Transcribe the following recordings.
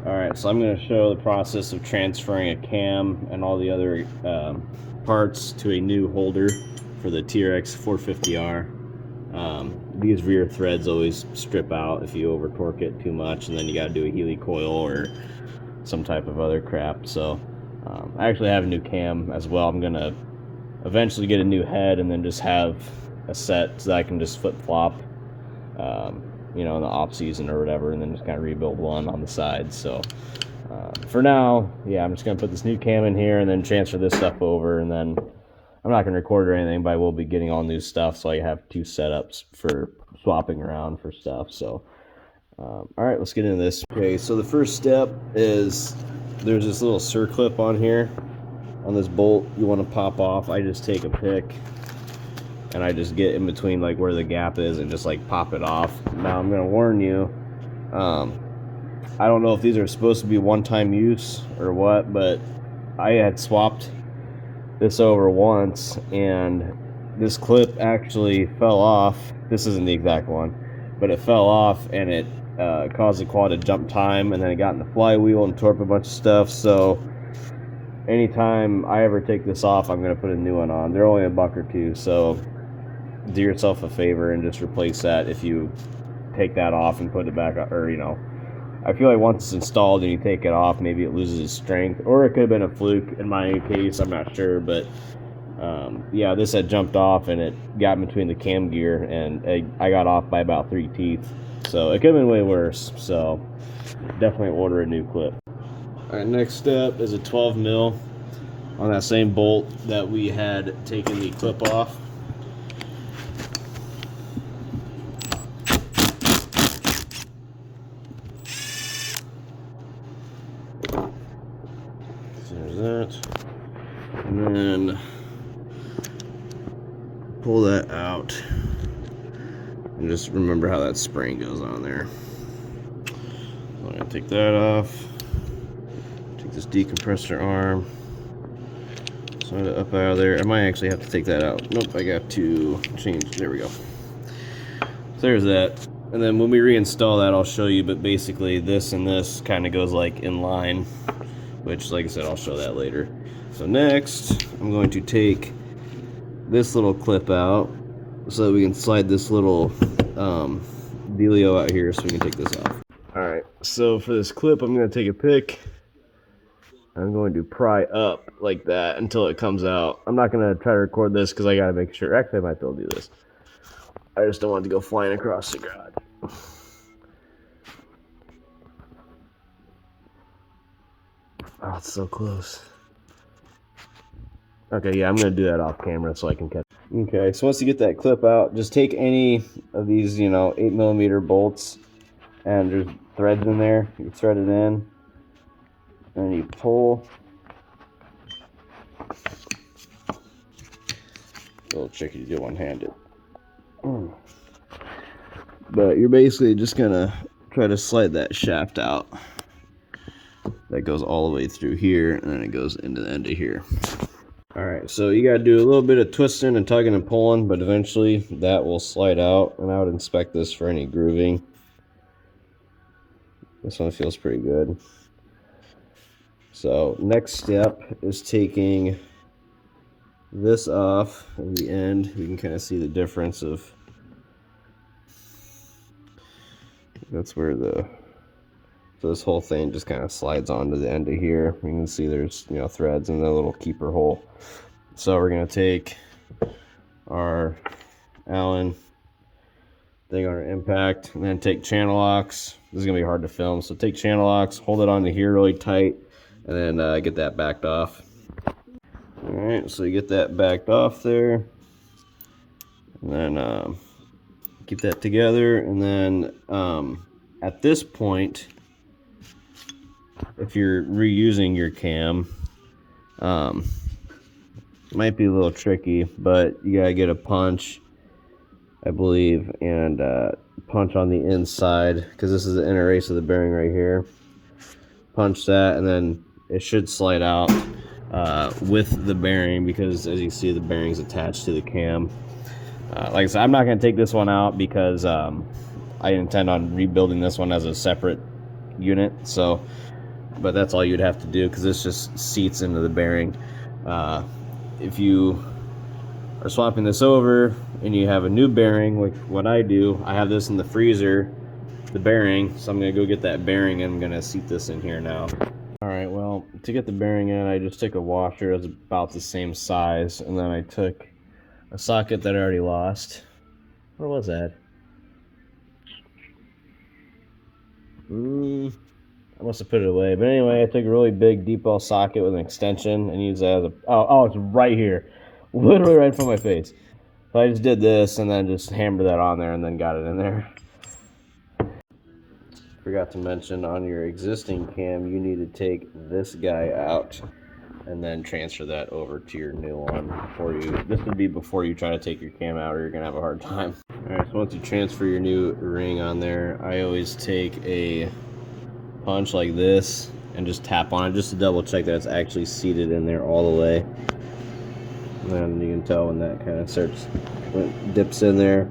Alright, so I'm going to show the process of transferring a cam and all the other parts to a new holder for the TRX450R. These rear threads always strip out if you over torque it too much, and then you got to do a Healy coil or some type of other crap. So I actually have a new cam as well. I'm going to eventually get a new head and then just have a set so that I can just flip-flop you know, in the off season or whatever, and then just kind of rebuild one on the side. So for now, yeah, I'm just gonna put this new cam in here and then transfer this stuff over, and then I'm not gonna record or anything, but I will be getting all new stuff, so I have two setups for swapping around for stuff. So all right, let's get into this. Okay, so the first step is there's this little circlip on here on this bolt you want to pop off. I just take a pick and I just get in between like where the gap is and just like pop it off. Now I'm gonna warn you, I don't know if these are supposed to be one-time use or what, but I had swapped this over once and this clip actually fell off. This isn't the exact one, but it fell off and it caused the quad to jump time, and then it got in the flywheel and tore up a bunch of stuff. So anytime I ever take this off, I'm gonna put a new one on. They're only $1 or $2, so do yourself a favor and just replace that if you take that off and put it back up. Or, you know, I feel like once it's installed and you take it off, maybe it loses its strength, or it could have been a fluke in my case, I'm not sure. But yeah, this had jumped off and it got in between the cam gear, and I got off by about 3 teeth, so it could have been way worse. So definitely order a new clip. All right, next step is a 12 mil on that same bolt that we had taken the clip off. There's that, and then pull that out, and just remember how that spring goes on there. So I'm gonna take that off, take this decompressor arm, slide it up out of there. I might actually have to take that out. Nope, I got to change. There we go. So there's that. And then when we reinstall that, I'll show you, but basically this and this kind of goes like in line, which, like I said, I'll show that later. So next, I'm going to take this little clip out so that we can slide this little dealio out here so we can take this off. Alright, so for this clip, I'm going to take a pick. I'm going to pry up like that until it comes out. I'm not going to try to record this because I got to make sure. Actually, I might be able to do this. I just don't want it to go flying across the garage. Oh, it's so close. Okay, yeah, I'm going to do that off camera so I can catch. Okay, so once you get that clip out, just take any of these, you know, 8mm bolts, and there's threads in there. You thread it in, and you pull. A little tricky to do one-handed. But you're basically just going to try to slide that shaft out. That goes all the way through here, and then it goes into the end of here. Alright, so you gotta do a little bit of twisting and tugging and pulling, but eventually that will slide out, and I would inspect this for any grooving. This one feels pretty good. So next step is taking this off at the end. We can kind of see the difference of, that's where the, so this whole thing just kind of slides onto the end of here. You can see there's, you know, threads in the little keeper hole. So we're going to take our Allen thing on our impact, and then take channel locks. This is going to be hard to film, so take channel locks, hold it onto here really tight, and then get that backed off. Alright, so you get that backed off there, and then keep that together, and then at this point, if you're reusing your cam, it might be a little tricky, but you gotta get a punch, I believe, and punch on the inside, because this is the inner race of the bearing right here. Punch that, and then it should slide out with the bearing, because as you see, the bearing's attached to the cam. Like I said, I'm not going to take this one out because I intend on rebuilding this one as a separate unit. So, but that's all you'd have to do because this just seats into the bearing. If you are swapping this over and you have a new bearing, like what I do, I have this in the freezer, the bearing, so I'm gonna go get that bearing and I'm gonna seat this in here now. All right, well, to get the bearing in, I just took a washer that's about the same size, and then I took a socket that I already lost. Where was that? I must have put it away. But anyway, I took a really big deep well socket with an extension and used that as a... Oh, it's right here. Literally right in front of my face. So I just did this and then just hammered that on there and then got it in there. Forgot to mention, on your existing cam, you need to take this guy out and then transfer that over to your new one before you... This would be before you try to take your cam out, or you're going to have a hard time. Alright, so once you transfer your new ring on there, I always take a punch like this and just tap on it just to double check that it's actually seated in there all the way. And then you can tell when that kind of starts, when it dips in there,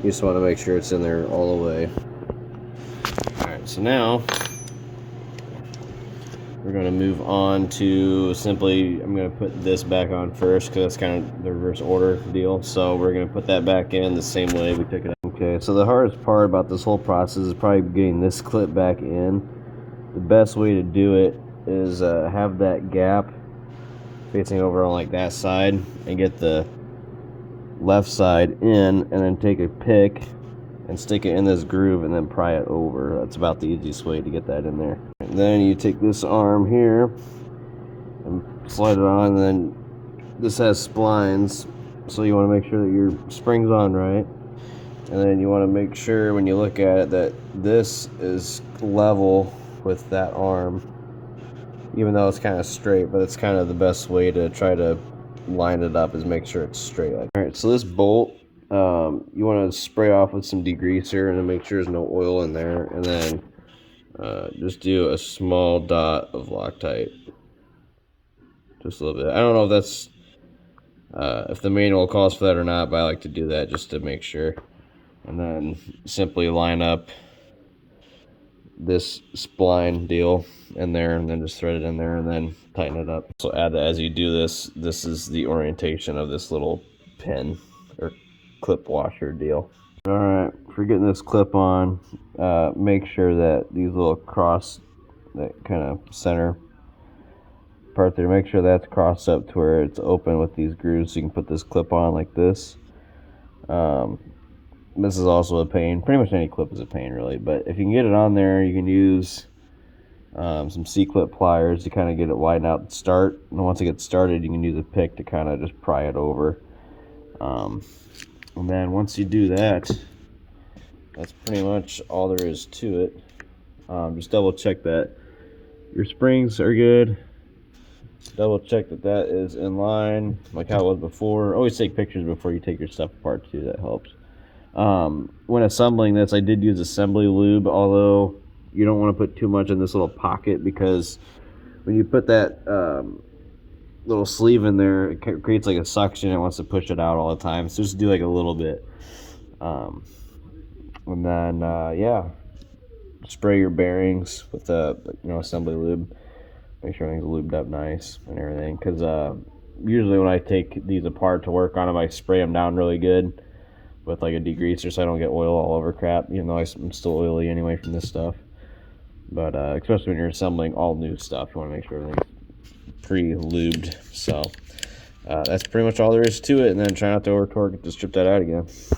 you just want to make sure it's in there all the way. Alright, so now we're going to move on to simply, I'm going to put this back on first because that's kind of the reverse order deal. So we're going to put that back in the same way we took it out. Okay, so the hardest part about this whole process is probably getting this clip back in. The best way to do it is have that gap facing over on like that side and get the left side in, and then take a pick and stick it in this groove and then pry it over. That's about the easiest way to get that in there. And then you take this arm here and slide it on, and then this has splines, so you want to make sure that your spring's on right. And then you want to make sure when you look at it that this is level with that arm, even though it's kind of straight, but it's kind of the best way to try to line it up, is make sure it's straight. Alright, so this bolt, you want to spray off with some degreaser and then make sure there's no oil in there, and then just do a small dot of Loctite, just a little bit. I don't know if that's if the manual calls for that or not, but I like to do that just to make sure. And then simply line up this spline deal in there, and then just thread it in there and then tighten it up. So add that as you do this. This is the orientation of this little pin or clip washer deal. All right, for getting this clip on, make sure that these little cross, that kind of center part there, make sure that's crossed up to where it's open with these grooves, so you can put this clip on like this. This is also a pain. Pretty much any clip is a pain, really. But if you can get it on there, you can use some C-clip pliers to kind of get it widened out and start. And once it gets started, you can use a pick to kind of just pry it over. And then once you do that, that's pretty much all there is to it. Just double check that your springs are good. Double check that that is in line, like how it was before. Always take pictures before you take your stuff apart, too. That helps. When assembling this, I did use assembly lube, although you don't want to put too much in this little pocket, because when you put that little sleeve in there, it creates like a suction. It wants to push it out all the time, so just do like a little bit. And then yeah, spray your bearings with the assembly lube. Make sure everything's lubed up nice and everything, because usually when I take these apart to work on them, I spray them down really good with like a degreaser so I don't get oil all over crap, even though I'm still oily anyway from this stuff. But especially when you're assembling all new stuff, you want to make sure everything's pre-lubed. So that's pretty much all there is to it, and then try not to over torque it to strip that out again.